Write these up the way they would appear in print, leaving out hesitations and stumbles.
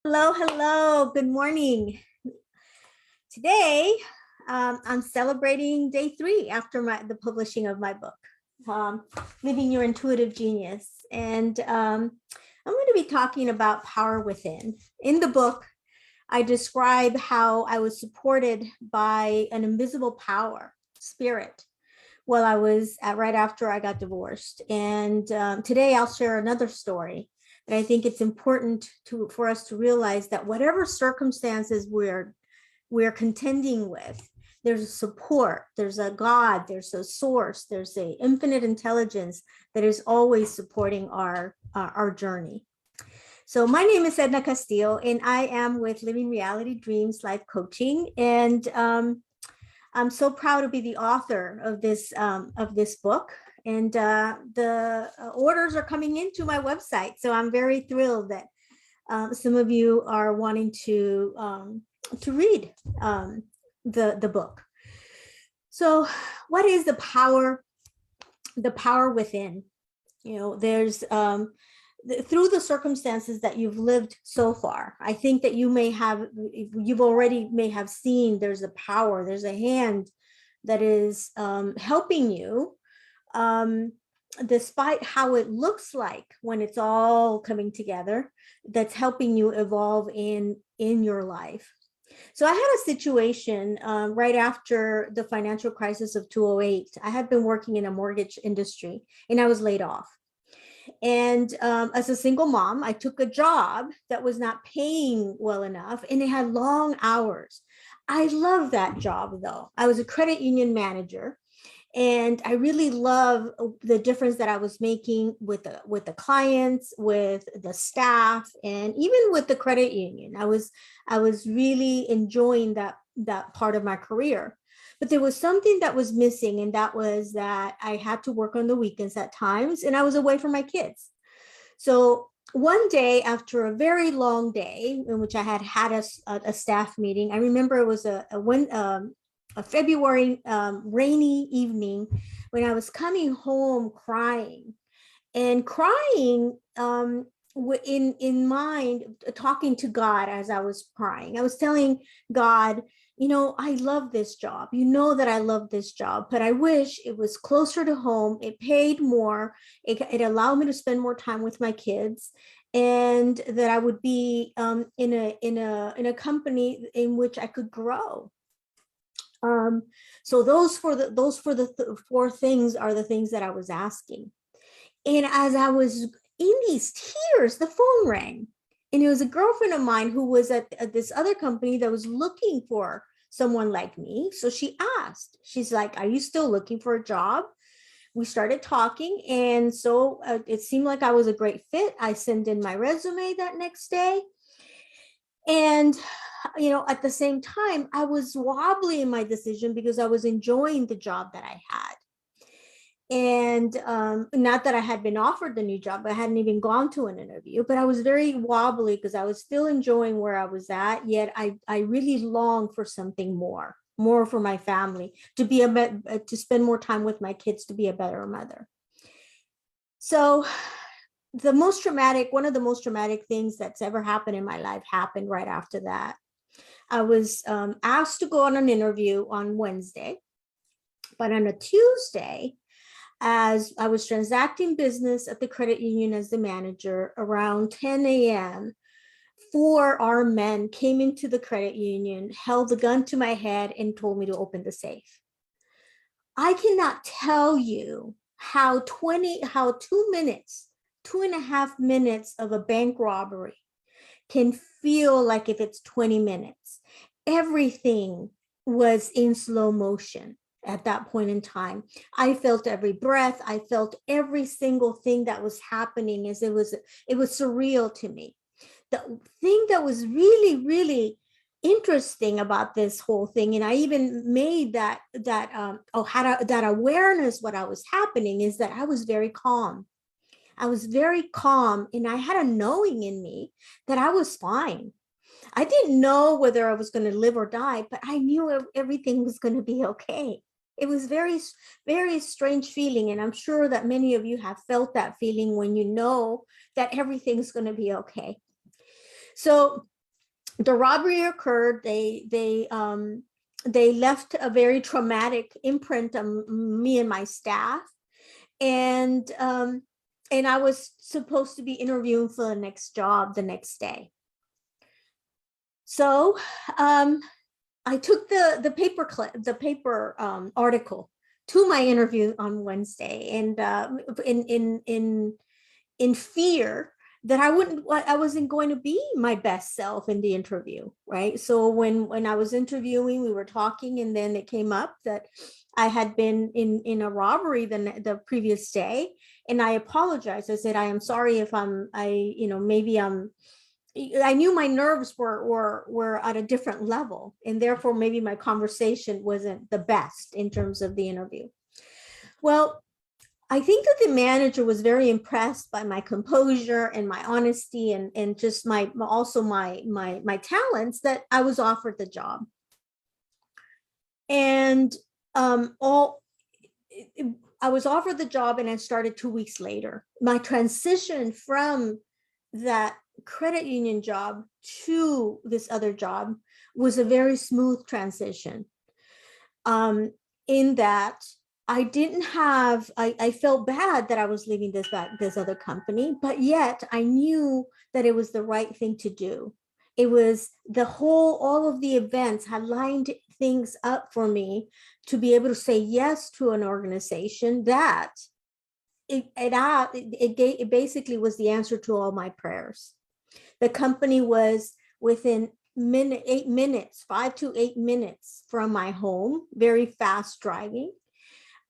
Hello, hello. Good morning. Today, I'm celebrating day 3 after the publishing of my book, um, Living Your Intuitive Genius. And I'm going to be talking about power within. In the book, I describe how I was supported by an invisible power, spirit, while I was right after I got divorced. And today I'll share another story. And I think it's important for us to realize that whatever circumstances we're contending with, there's a support, there's a God, there's a source, there's a infinite intelligence that is always supporting our journey. So my name is Edna Castillo, and I am with Living Reality Dreams Life Coaching. And I'm so proud to be the author of this book, and the orders are coming into my website. So I'm very thrilled that some of you are wanting to read the book. So, what is the power? The power within. There's through the circumstances that you've lived so far, I think that you've already may have seen there's a power, there's a hand that is helping you, despite how it looks like when it's all coming together, that's helping you evolve in your life. So I had a situation right after the financial crisis of 2008. I had been working in a mortgage industry and I was laid off. And as a single mom, I took a job that was not paying well enough and it had long hours. I love that job though. I was a credit union manager and I really love the difference that I was making with the clients, with the staff, and even with the credit union. I was really enjoying that part of my career. But there was something that was missing, and that was that I had to work on the weekends at times, and I was away from my kids. So one day after a very long day in which I had a staff meeting, I remember it was a February rainy evening when I was coming home crying and crying in mind, talking to God as I was crying. I was telling God, I love this job. You know that I love this job, but I wish it was closer to home. It paid more. It allowed me to spend more time with my kids, and that I would be in a company in which I could grow. So four things are the things that I was asking. And as I was in these tears, the phone rang. And it was a girlfriend of mine who was at this other company that was looking for someone like me. So she asked, she's like, "Are you still looking for a job?" We started talking. And so it seemed like I was a great fit. I sent in my resume that next day. And, at the same time, I was wobbly in my decision because I was enjoying the job that I had. And not that I had been offered the new job, I hadn't even gone to an interview, but I was very wobbly because I was still enjoying where I was at. Yet I really longed for something more for my family, to spend more time with my kids, to be a better mother. So one of the most traumatic things that's ever happened in my life happened right after that. I was asked to go on an interview on Wednesday, but on a Tuesday, as I was transacting business at the credit union as the manager, around 10 a.m., 4 armed men came into the credit union, held the gun to my head, and told me to open the safe. I cannot tell you how 2 minutes, 2.5 minutes of a bank robbery can feel like if it's 20 minutes. Everything was in slow motion at that point in time. I felt every breath. I felt every single thing that was happening. It was surreal to me. The thing that was really, really interesting about this whole thing, and I even made that awareness what I was happening, is that I was very calm. I was very calm, and I had a knowing in me that I was fine. I didn't know whether I was going to live or die, but I knew everything was going to be okay. It was very, very strange feeling. And I'm sure that many of you have felt that feeling when you know that everything's going to be okay. So the robbery occurred. They left a very traumatic imprint on me and my staff, and I was supposed to be interviewing for the next job the next day. So I took the paper clip, the paper article to my interview on Wednesday, and in fear that I wasn't going to be my best self in the interview, right? So when I was interviewing, we were talking, and then it came up that I had been in a robbery the previous day, and I apologized. I said, I am sorry if I knew my nerves were at a different level, and therefore maybe my conversation wasn't the best in terms of the interview. Well, I think that the manager was very impressed by my composure and my honesty, and just my talents, that I was offered the job. And I was offered the job, and I started 2 weeks later. My transition from that credit union job to this other job was a very smooth transition, in that I didn't have, I felt bad that I was leaving this other company, but yet I knew that it was the right thing to do. It was all of the events had lined things up for me to be able to say yes to an organization that it basically was the answer to all my prayers. The company was within 8 minutes, 5 to 8 minutes from my home, very fast driving.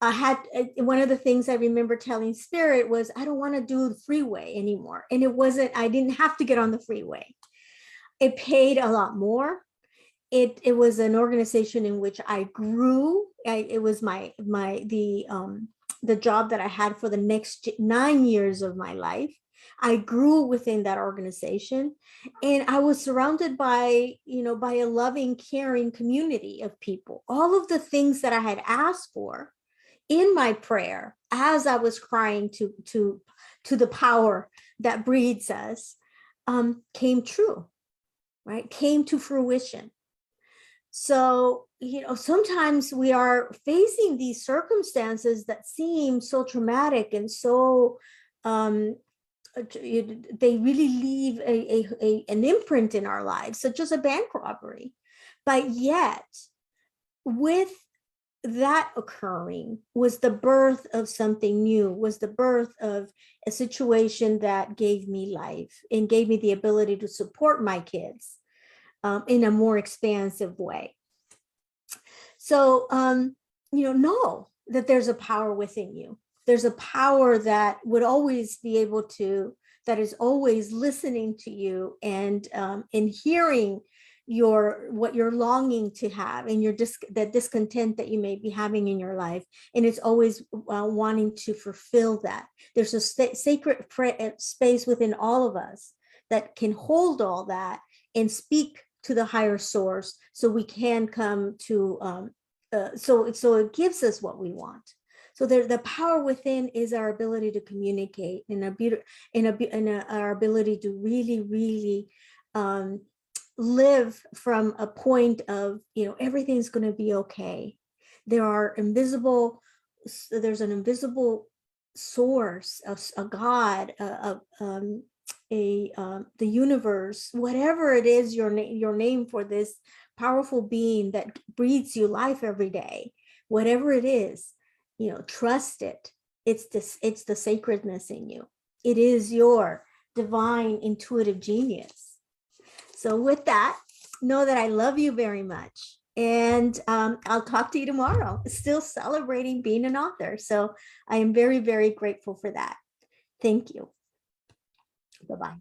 I had one of the things I remember telling Spirit was, I don't want to do the freeway anymore. And I didn't have to get on the freeway. It paid a lot more. It was an organization in which I grew. It was the job that I had for the next 9 years of my life. I grew within that organization, and I was surrounded by a loving, caring community of people. All of the things that I had asked for in my prayer, as I was crying to the power that breeds us, came true, right? Came to fruition. So, sometimes we are facing these circumstances that seem so traumatic and so they really leave an imprint in our lives, such as a bank robbery. But yet, with that occurring, was the birth of something new, was the birth of a situation that gave me life and gave me the ability to support my kids in a more expansive way. So, know that there's a power within you. There's a power that would always be able to, that is always listening to you, and in hearing what you're longing to have, and that discontent that you may be having in your life, and it's always wanting to fulfill that. There's a sacred space within all of us that can hold all that and speak to the higher source, so we can come to so it gives us what we want. So the power within is our ability to communicate, and our ability to really, really live from a point of, everything's going to be okay. There's an invisible source, a God, the universe, whatever it is, your name for this powerful being that breathes you life every day, whatever it is, trust it. It's the sacredness in you. It is your divine intuitive genius. So with that, know that I love you very much. And I'll talk to you tomorrow. Still celebrating being an author. So I am very, very grateful for that. Thank you. Bye-bye.